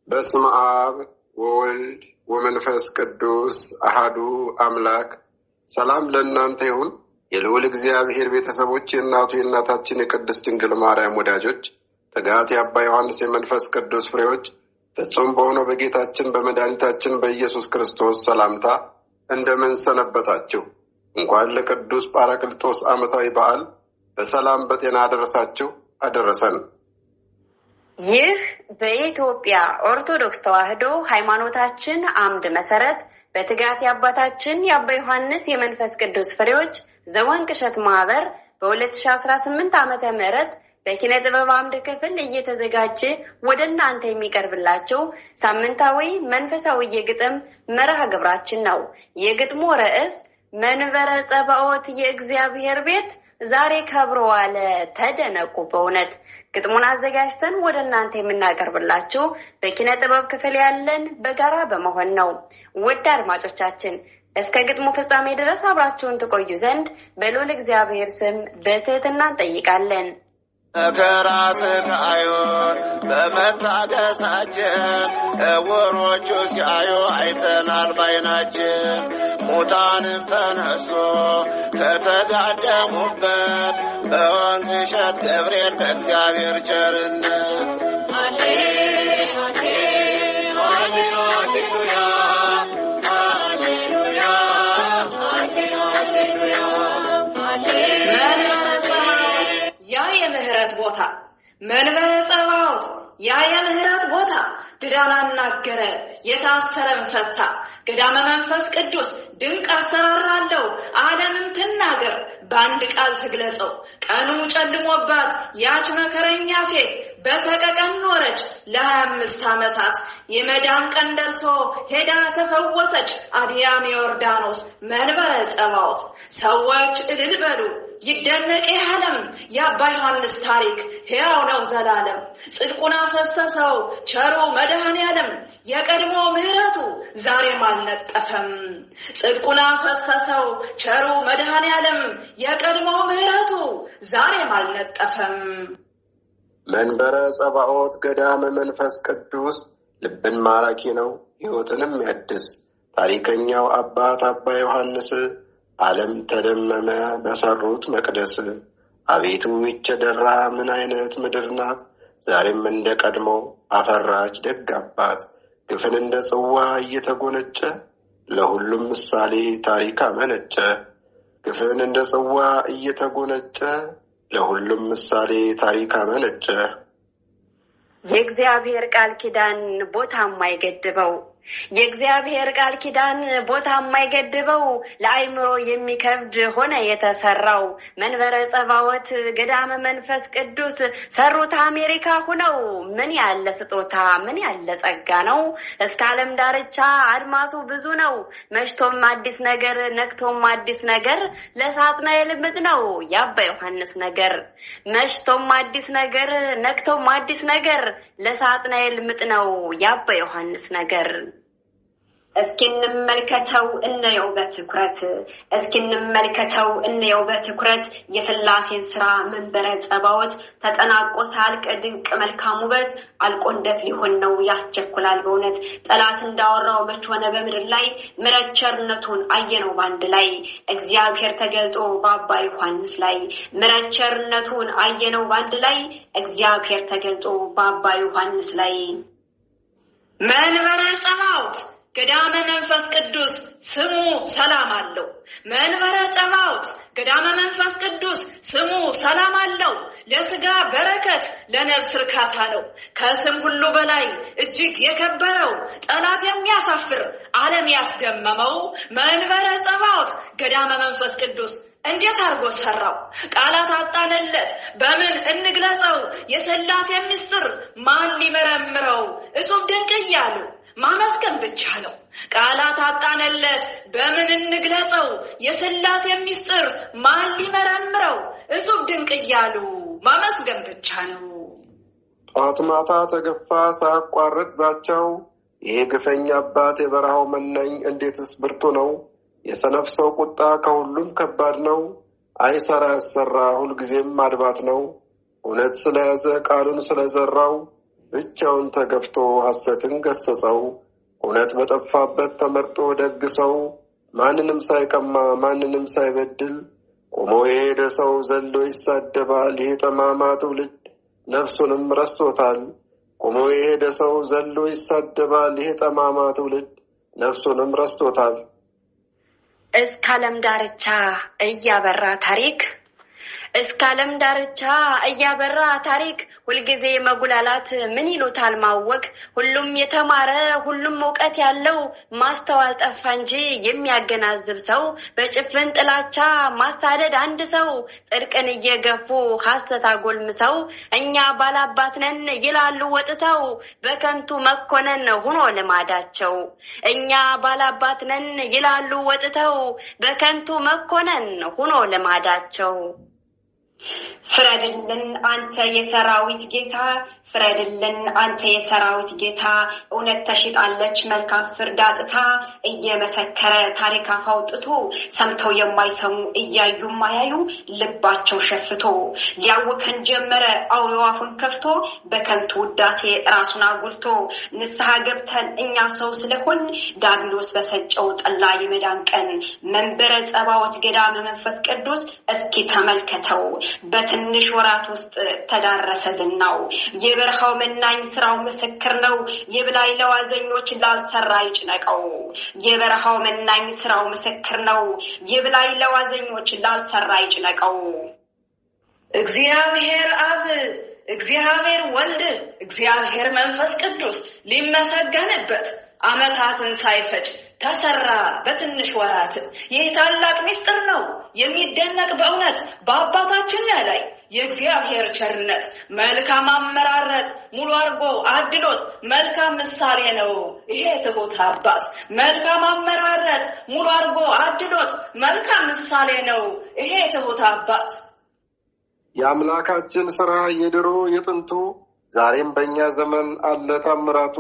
በስመ አብ ወወልድ ወመንፈስ ቅዱስ አሐዱ አምላክ። ሰላም ለእናንተ ይሁን። የልዑል እግዚአብሔር ቤተሰቦች፣ የእናታችን የቅድስት ድንግል ማርያም ወዳጆች፣ ትጋት የአባ ዮሐንስ የመንፈስ ቅዱስ ፍሬዎች፣ ፍጹም በሆነው በጌታችን በመድኃኒታችን በኢየሱስ ክርስቶስ ሰላምታ እንደምን ሰነበታችሁ? እንኳን ለቅዱስ ጳራቅሊጦስ ዓመታዊ በዓል በሰላም በጤና አደረሳችሁ አደረሰን። ይህ በኢትዮጵያ ኦርቶዶክስ ተዋሕዶ ሃይማኖታችን አምድ መሰረት በትጋት የአባታችን የአባ ዮሐንስ የመንፈስ ቅዱስ ፍሬዎች ዘወንቅ እሸት ማህበር በ2018 ዓመተ ምህረት በኪነ ጥበብ አምድ ክፍል እየተዘጋጀ ወደ እናንተ የሚቀርብላችሁ ሳምንታዊ መንፈሳዊ የግጥም መርሃ ግብራችን ነው። የግጥሙ ርዕስ መንበረ ጸባኦት የእግዚአብሔር ቤት ዛሬ ከብሮ ዋለ ተደነቁ በእውነት። ግጥሙን አዘጋጅተን ወደ እናንተ የምናቀርብላችሁ በኪነ ጥበብ ክፍል ያለን በጋራ በመሆን ነው። ውድ አድማጮቻችን እስከ ግጥሙ ፍጻሜ ድረስ አብራችሁን ትቆዩ ዘንድ በልዑል እግዚአብሔር ስም በትህትና እንጠይቃለን። ከራስካዩን በመታገሳችን እውሮቹ ሲያዩ አይተናል ባይናችን። ሙታንም ተነሱ ከተጋደሙበት በወንቅ እሸት ገብርኤል በእግዚአብሔር ቸርነት ቦታ መንበረ ጸባኦት ያ የምህረት ቦታ ድዳን አናገረ የታሰረን ፈታ። ገዳመ መንፈስ ቅዱስ ድንቅ አሰራር አለው ዓለምም ትናገር በአንድ ቃል ትግለጸው። ቀኑ ጨልሞባት ያች መከረኛ ሴት በሰቀቀን ኖረች ለ25 ዓመታት። የመዳን ቀን ደርሶ ሄዳ ተፈወሰች አድያም ዮርዳኖስ መንበረ ጸባኦት። ሰዎች እልል በሉ ይደነቅ ዓለም የአባ ዮሐንስ ታሪክ ሕያው ነው ዘላለም። ጽድቁን አፈሰሰው ቸሩ መድኃኔዓለም የቀድሞ ምህረቱ ዛሬም አልነጠፈም። ጽድቁን አፈሰሰው ቸሩ መድኃኔዓለም የቀድሞ ምህረቱ ዛሬም አልነጠፈም። መንበረ ጸባኦት ገዳመ መንፈስ ቅዱስ ልብን ማራኪ ነው ሕይወትንም ያድስ። ታሪከኛው አባት አባ ዮሐንስ ዓለም ተደመመ በሰሩት መቅደስ። አቤቱ ይቸደራ ምን አይነት ምድር ናት፣ ዛሬም እንደ ቀድሞ አፈራች ደግ አባት። ግፍን እንደ ጽዋ እየተጎነጨ ለሁሉም ምሳሌ ታሪክ አመነጨ። ግፍን እንደ ጽዋ እየተጎነጨ ለሁሉም ምሳሌ ታሪክ አመነጨ። የእግዚአብሔር ቃል ኪዳን ቦታ የማይገድበው የእግዚአብሔር ቃል ኪዳን ቦታ የማይገድበው ለአይምሮ የሚከብድ ሆነ የተሰራው። መንበረ ጸባኦት ገዳመ መንፈስ ቅዱስ ሰሩት አሜሪካ ሁነው። ምን ያለ ስጦታ ምን ያለ ጸጋ ነው። እስከ ዓለም ዳርቻ አድማሱ ብዙ ነው። መሽቶም አዲስ ነገር ነክቶም አዲስ ነገር ለሳጥናኤል ምጥ ነው የአባ ዮሐንስ ነገር። መሽቶም አዲስ ነገር ነክቶም አዲስ ነገር ለሳጥናኤል ምጥ ነው የአባ ዮሐንስ ነገር። እስኪንመልከተው እንየው በትኩረት እስኪንመልከተው እንየው በትኩረት የሥላሴን ሥራ መንበረ ጸባኦት ተጠናቆ ሳልቅ ድንቅ መልካም ውበት አልቆ እንዴት ሊሆን ነው ያስቸኩላል በእውነት። ጠላት እንዳወራው መች ሆነ በምድር ላይ ምሕረት ቸርነቱን አየነው ባንድ ላይ እግዚአብሔር ተገልጦ በአባ ዮሐንስ ላይ። ምሕረት ቸርነቱን አየነው ባንድ ላይ እግዚአብሔር ተገልጦ በአባ ዮሐንስ ላይ። መንበረ ጸባኦት ገዳመ መንፈስ ቅዱስ ስሙ ሰላም አለው። መንበረ ጸባዖት ገዳመ መንፈስ ቅዱስ ስሙ ሰላም አለው። ለስጋ በረከት ለነፍስ እርካታ ነው። ከስም ሁሉ በላይ እጅግ የከበረው ጠላት የሚያሳፍር ዓለም ያስደመመው መንበረ ጸባዖት ገዳመ መንፈስ ቅዱስ እንዴት አርጎ ሰራው? ቃላት አጣነለት በምን እንግለጸው? የሥላሴ ምስጢር ማን ሊመረምረው? እጹብ ድንቅ እያሉ ማመስገን ብቻ ነው። ቃላት አጣነለት በምን እንግለጸው? የሥላሴ ምስጢር ማን ሊመረምረው? እጹብ ድንቅ እያሉ ማመስገን ብቻ ነው። ጧት ማታ ተገፋ ሳያቋርጥ ዛቻው፣ ይሄ ግፈኛ አባት የበረሃው መናኝ እንዴትስ ብርቱ ነው። የሰነፍ ሰው ቁጣ ከሁሉም ከባድ ነው። አይሰራ ያሰራ ሁልጊዜም ማድባት ነው። እውነት ስለያዘ ቃሉን ስለዘራው ብቻውን ተገፍቶ ሐሰትን ገሰጸው። እውነት በጠፋበት ተመርጦ ደግ ሰው ማንንም ሳይቀማ ማንንም ሳይበድል ቆሞ የሄደ ሰው ዘሎ ይሳደባል። ይሄ ጠማማ ትውልድ ነፍሱንም ረስቶታል። ቆሞ የሄደ ሰው ዘሎ ይሳደባል። ይሄ ጠማማ ትውልድ ነፍሱንም ረስቶታል። እስከ ዓለም ዳርቻ እያበራ ታሪክ እስከ ዓለም ዳርቻ እያበራ ታሪክ ሁልጊዜ መጉላላት ምን ይሉታል ማወቅ። ሁሉም የተማረ ሁሉም ዕውቀት ያለው ማስተዋል ጠፋ እንጂ የሚያገናዝብ ሰው። በጭፍን ጥላቻ ማሳደድ አንድ ሰው ጽድቅን እየገፉ ሐሰት አጎልምሰው። እኛ ባላባት ነን ይላሉ ወጥተው በከንቱ መኮነን ሆኖ ልማዳቸው። እኛ ባላባት ነን ይላሉ ወጥተው በከንቱ መኮነን ሆኖ ልማዳቸው። ፍረድልን አንተ የሰራዊት ጌታ፣ ፍረድልን አንተ የሰራዊት ጌታ። እውነት ተሽጣለች መልካም ፍርድ አጥታ። እየመሰከረ ታሪክ አፋውጥቶ ሰምተው የማይሰሙ እያዩ ማያዩ ልባቸው ሸፍቶ ሊያውከን ጀመረ አውሬው አፉን ከፍቶ በከንቱ ውዳሴ ራሱን አጉልቶ። ንስሐ ገብተን እኛ ሰው ስለሆን ዳግሎስ በሰጨው ጠላ የመዳን ቀን መንበረ ጸባዖት ገዳመ መንፈስ ቅዱስ እስኪ ተመልከተው። በትንሽ ወራት ውስጥ ተዳረሰ ዝናው። የበረሃው መናኝ ስራው ምስክር ነው። የብላይ ለዋዘኞች ላልሰራ ይጭነቀው። የበረሃው መናኝ ስራው ምስክር ነው። የብላይ ለዋዘኞች ላልሰራ ይጭነቀው። እግዚአብሔር አብ፣ እግዚአብሔር ወልድ፣ እግዚአብሔር መንፈስ ቅዱስ ሊመሰገንበት ዓመታትን ሳይፈጅ ተሰራ በትንሽ ወራት። ይህ ታላቅ ምስጢር ነው የሚደነቅ በእውነት በአባታችን ላይ የእግዚአብሔር ቸርነት። መልካም አመራረጥ ሙሉ አርጎ አድሎት መልካም ምሳሌ ነው ይሄ ትሁት አባት። መልካም አመራረጥ ሙሉ አርጎ አድሎት መልካም ምሳሌ ነው ይሄ ትሁት አባት። የአምላካችን ሥራ የድሮ የጥንቱ ዛሬም በእኛ ዘመን አለ ታምራቱ።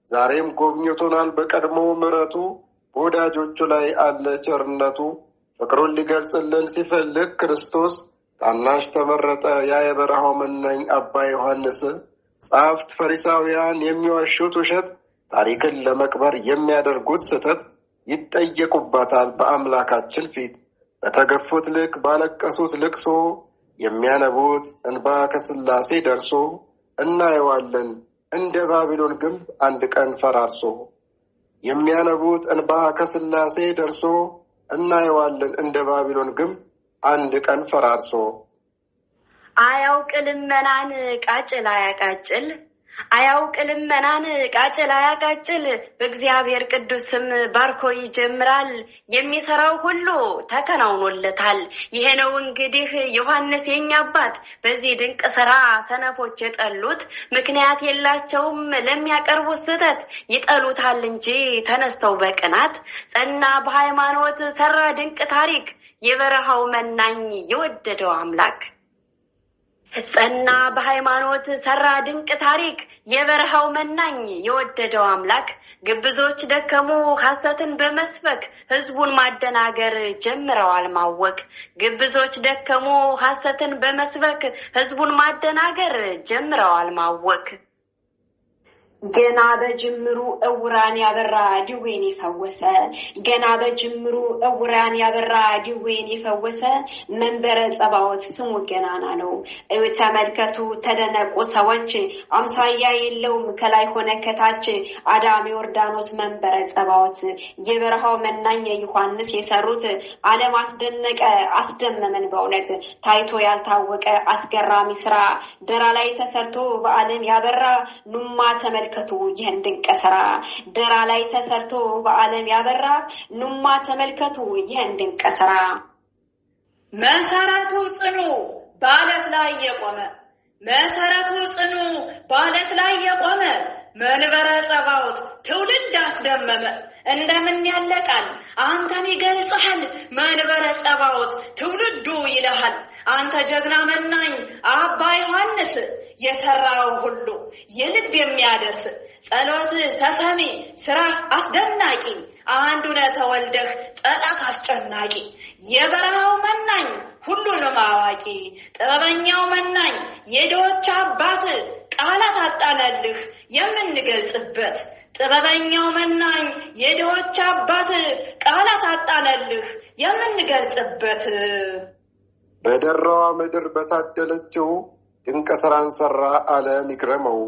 ዛሬም ጎብኝቶናል በቀድሞ ምሕረቱ። በወዳጆቹ ላይ አለ ቸርነቱ። ፍቅሩን ሊገልጽልን ሲፈልግ ክርስቶስ ታናሽ ተመረጠ ያ የበረሃው መናኝ አባ ዮሐንስ። ጸሐፍት ፈሪሳውያን የሚዋሹት ውሸት ታሪክን ለመቅበር የሚያደርጉት ስህተት ይጠየቁባታል በአምላካችን ፊት። በተገፉት ልክ ባለቀሱት ልቅሶ የሚያነቡት እንባ ከሥላሴ ደርሶ እናየዋለን እንደ ባቢሎን ግንብ አንድ ቀን ፈራርሶ። የሚያነቡት እንባ ከሥላሴ ደርሶ እናየዋለን እንደ ባቢሎን ግንብ አንድ ቀን ፈራርሶ። አያውቅ ልመናን ቃጭል አያቃጭል፣ አያውቅ ልመናን ቃጭል አያቃጭል። በእግዚአብሔር ቅዱስ ስም ባርኮ ይጀምራል። የሚሰራው ሁሉ ተከናውኖለታል። ይሄ ነው እንግዲህ ዮሐንስ የኛ አባት። በዚህ ድንቅ ስራ ሰነፎች የጠሉት ምክንያት የላቸውም ለሚያቀርቡት ስህተት። ይጠሉታል እንጂ ተነስተው በቅናት። ጸና በሃይማኖት ሰራ ድንቅ ታሪክ የበረሃው መናኝ የወደደው አምላክ። ጸና በሃይማኖት ሰራ ድንቅ ታሪክ የበረሃው መናኝ የወደደው አምላክ። ግብዞች ደከሙ ሐሰትን በመስበክ ህዝቡን ማደናገር ጀምረዋል ማወክ። ግብዞች ደከሙ ሐሰትን በመስበክ ህዝቡን ማደናገር ጀምረዋል ማወክ። ገና በጅምሩ እውራን ያበራ ድዌን የፈወሰ ገና በጅምሩ እውራን ያበራ ድዌን የፈወሰ መንበረ ጸባዖት ስሙ ገናና ነው። ተመልከቱ ተደነቁ ሰዎች አምሳያ የለውም ከላይ ሆነ ከታች አዳም ዮርዳኖስ መንበረ ጸባዖት የበረሃው መናኝ ዮሐንስ የሰሩት ዓለም አስደነቀ አስደመመን በእውነት ታይቶ ያልታወቀ አስገራሚ ስራ ደራ ላይ ተሰርቶ በዓለም ያበራ ኑማ ተመልከቱ ይህን ድንቅ ስራ ደራ ላይ ተሰርቶ በዓለም ያበራ ኑማ ተመልከቱ ይህን ድንቅ ስራ መሰረቱ ጽኑ በአለት ላይ የቆመ መሰረቱ ጽኑ በአለት ላይ የቆመ መንበረ ጸባዖት ትውልድ አስደመመ እንደምን ያለቃል አንተን ይገልጽሃል መንበረ ጸባዖት ትውልዱ ይልሃል አንተ ጀግና መናኝ አባ ዮሐንስ የሰራው ሁሉ የልብ የሚያደርስ ጸሎት ተሰሚ ስራ አስደናቂ አንዱነ ተወልደህ ጠላት አስጨናቂ የበረሃው መናኝ ሁሉንም አዋቂ ጥበበኛው መናኝ የድሆች አባት ቃላት አጣነልህ የምንገልጽበት ጥበበኛው መናኝ የድሆች አባት ቃላት አጣነልህ የምንገልጽበት በደራዋ ምድር በታደለችው ድንቅ ስራን ሰራ ዓለም ይግረመው።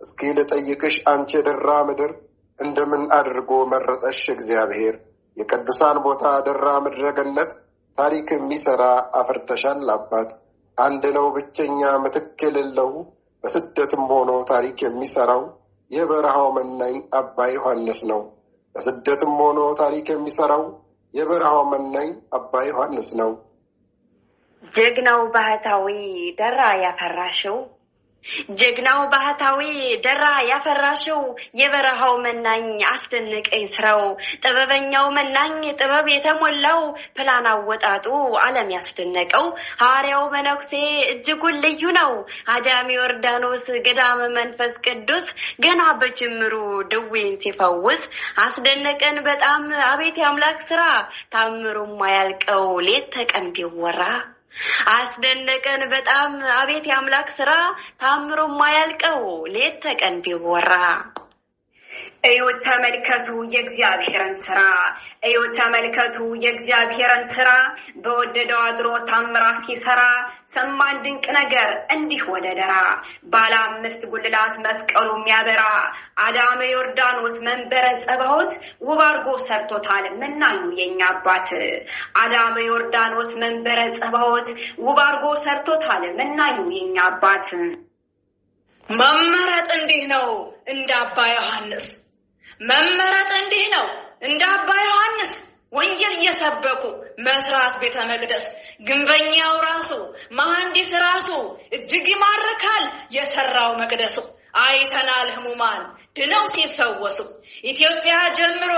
እስኪ ልጠይቅሽ አንቺ የደራ ምድር እንደምን አድርጎ መረጠሽ እግዚአብሔር? የቅዱሳን ቦታ ደራ ምድረ ገነት ታሪክ የሚሰራ አፍርተሻል አባት። አንድ ነው ብቸኛ ምትክ የሌለው በስደትም ሆኖ ታሪክ የሚሰራው የበረሃው መናኝ አባ ዮሐንስ ነው። በስደትም ሆኖ ታሪክ የሚሰራው የበረሃው መናኝ አባ ዮሐንስ ነው። ጀግናው ባህታዊ ደራ ያፈራሽው ጀግናው ባህታዊ ደራ ያፈራሽው የበረሃው መናኝ አስደነቀኝ ስራው ጥበበኛው መናኝ ጥበብ የተሞላው ፕላን አወጣጡ ዓለም ያስደነቀው ሐዋርያው መነኩሴ እጅጉን ልዩ ነው አዳም ዮርዳኖስ ገዳመ መንፈስ ቅዱስ ገና በጅምሩ ድዌን ሲፈውስ አስደነቀን በጣም አቤት የአምላክ ስራ ታምሩም ማያልቀው ሌት ተቀን ቢወራ አስደነቀን በጣም አቤት የአምላክ ስራ ታምሩ ማያልቀው ሌት ተቀን ቢወራ እዩት ተመልከቱ የእግዚአብሔርን ስራ እዩት ተመልከቱ የእግዚአብሔርን ስራ በወደደው አድሮ ታምራት ሲሰራ ሰማን ድንቅ ነገር እንዲህ ወደ ደራ ባለ 5 ጉልላት መስቀሉ የሚያበራ አዳም ዮርዳኖስ መንበረ ጸባዖት ውብ አድርጎ ሰርቶታል መናኙ የኛ አባት አዳም ዮርዳኖስ መንበረ ጸባዖት ውብ አድርጎ ሰርቶታል መናኙ የኛ አባት መመረጥ እንዲህ ነው እንደ አባ ዮሐንስ መመረጥ እንዲህ ነው እንደ አባ ዮሐንስ ወንጌል እየሰበኩ መስራት ቤተ መቅደስ ግንበኛው ራሱ መሐንዲስ ራሱ እጅግ ይማርካል የሰራው መቅደሱ አይተናል ህሙማን ድነው ሲፈወሱ ኢትዮጵያ ጀምሮ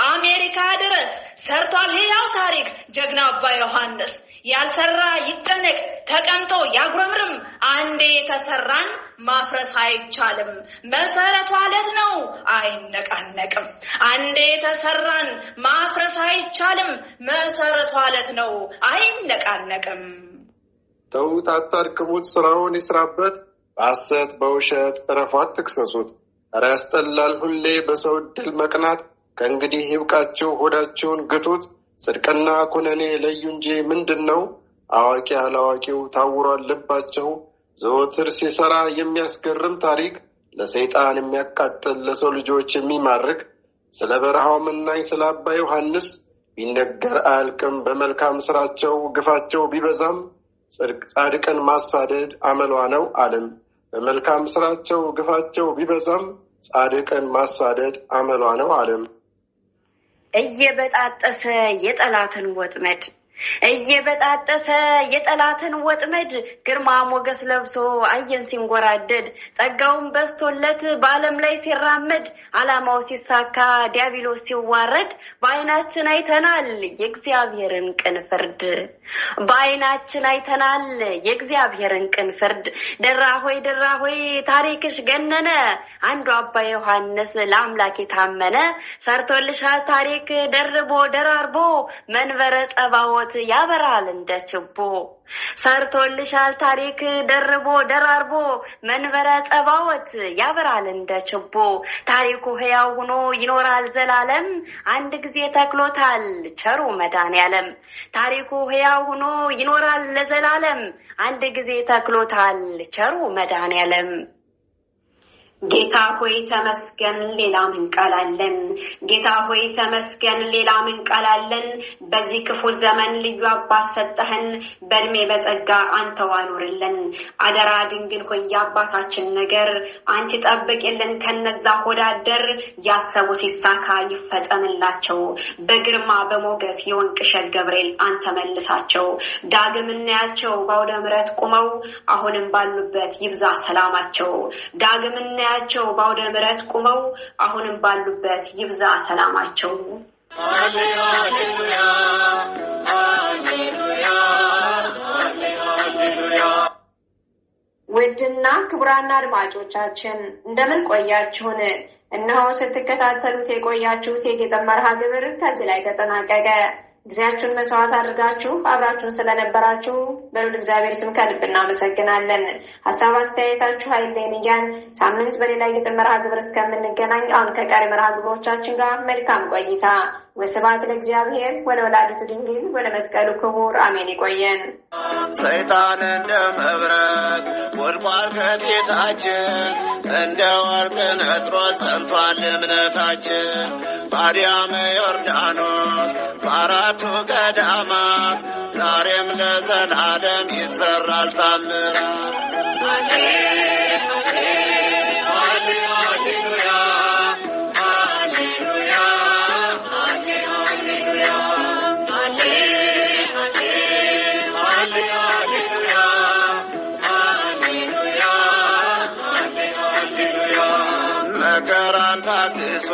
አሜሪካ ድረስ ሰርቷል ሕያው ታሪክ ጀግና አባ ዮሐንስ ያልሰራ ይጨነቅ ተቀምጦ ያጉረምርም አንዴ ተሰራን ማፍረስ አይቻልም መሰረቱ አለት ነው አይነቃነቅም አንዴ ተሰራን ማፍረስ አይቻልም መሰረቱ አለት ነው አይነቃነቅም ተውት አታድክሙት ስራውን ይስራበት በሐሰት በውሸት እረፏት ትክሰሱት ኧረ ያስጠላል ሁሌ በሰው ድል መቅናት ከእንግዲህ ይብቃችሁ ሆዳችሁን ግቱት ጽድቅና ኩነኔ ለዩ እንጂ ምንድነው አዋቂ አላዋቂው ታውሯል ልባቸው ዘወትር ሲሰራ የሚያስገርም ታሪክ ለሰይጣን የሚያቃጥል ለሰው ልጆች የሚማርክ ስለ በረሃው መናኝ ስለ አባ ዮሐንስ ቢነገር አያልቅም በመልካም ስራቸው ግፋቸው ቢበዛም ጻድቅን ማሳደድ አመሏ ነው ዓለም በመልካም ስራቸው ግፋቸው ቢበዛም ጻድቅን ማሳደድ አመሏ ነው ዓለም እየበጣጠሰ የጠላትን ወጥመድ እየበጣጠሰ የጠላትን ወጥመድ ግርማ ሞገስ ለብሶ አየን ሲንጎራደድ ጸጋውን በስቶለት በዓለም ላይ ሲራመድ ዓላማው ሲሳካ ዲያብሎስ ሲዋረድ በአይናችን አይተናል የእግዚአብሔርን ቅን ፍርድ በአይናችን አይተናል የእግዚአብሔርን ቅን ፍርድ ደራ ሆይ ታሪክሽ ገነነ አንዱ አባ ዮሐንስ ለአምላክ የታመነ ሰርቶልሻል ታሪክ ደርቦ ደራርቦ መንበረ ጸባዖት ጸባዖት ያበራል እንደ ችቦ ሰርቶልሻል ታሪክ ደርቦ ደራርቦ መንበረ ጸባዖት ያበራል እንደ ችቦ ታሪኩ ሕያው ሆኖ ይኖራል ዘላለም አንድ ጊዜ ተክሎታል ቸሩ መድኃኔዓለም ታሪኩ ሕያው ሆኖ ይኖራል ለዘላለም አንድ ጊዜ ተክሎታል ቸሩ መድኃኔዓለም ጌታ ሆይ ተመስገን ሌላ ምን ቃል አለን ጌታ ሆይ ተመስገን ሌላ ምን ቃል አለን በዚህ ክፉ ዘመን ልዩ አባት ሰጠህን በእድሜ በጸጋ አንተው አኑርልን አደራ ድንግል ሆይ የአባታችን ነገር አንቺ ጠብቂልን ከነዛ ሆዳደር ያሰቡት ይሳካ ይፈጸምላቸው በግርማ በሞገስ የወንቅሸት ገብርኤል አንተ መልሳቸው ዳግም እናያቸው በአውደ ምሕረት ቁመው አሁንም ባሉበት ይብዛ ሰላማቸው ዳግም እናያቸው ባውደ ምሕረት ቁመው አሁንም ባሉበት ይብዛ ሰላማቸው ሃሌሉያ ሃሌሉያ ሃሌሉያ ውድና ክቡራን አድማጮቻችን እንደምን ቆያችሁን እነሆ ስትከታተሉት የቆያችሁት የግጥም መርሃ ግብር ከዚህ ላይ ተጠናቀቀ እግዚአብሔርን መስዋዕት አድርጋችሁ አብራችሁን ስለነበራችሁ በልዑል እግዚአብሔር ስም ከልብ እናመሰግናለን ሐሳብ አስተያየታችሁ አይለየን ሳምንት በሌላ የግጥም መርሃ ግብር እስከምንገናኝ አሁን ከቀሪ መርሃ ግብሮቻችን ጋር መልካም ቆይታ ወስብሐት ለእግዚአብሔር ወለወላዲቱ ድንግል ወለመስቀሉ ክቡር አሜን ይቆየን ሰይጣን እንደ መብረቅ ወድቋል ከፊታችን እንደ ወርቅ ነጥሮ ጸንቷል እምነታችን ባዲያም ዮርዳኖስ በአራቱ ገዳማት ዛሬም ለዘላለም ይሰራል ታምራት መከራን ታግሶ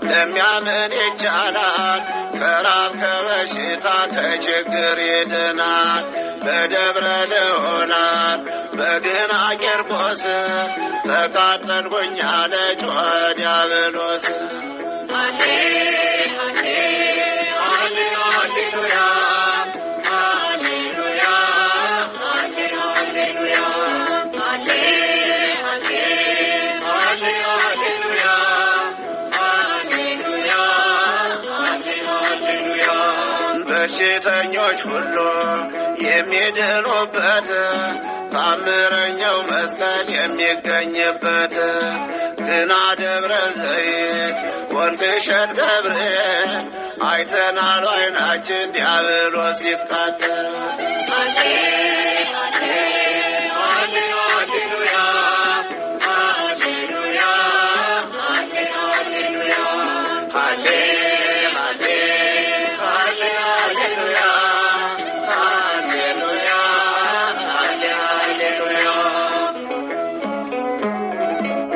ለሚያምን ይቻላል ከራብ ከበሽታ ከችግር ይድናል በደብረ ልዑላን በግና ቂርቆስ ተቃጠልኩኝ አለ ጮኸ ዲያብሎስ ሃሌሉያ በሽተኞች ሁሉ የሚድኑበት ታምረኛው መስቀል የሚገኝበት ግና ደብረ ዘይት ወንቅሸት ገብርኤል አይተናል አይናችን ዲያብሎስ ይቃጠል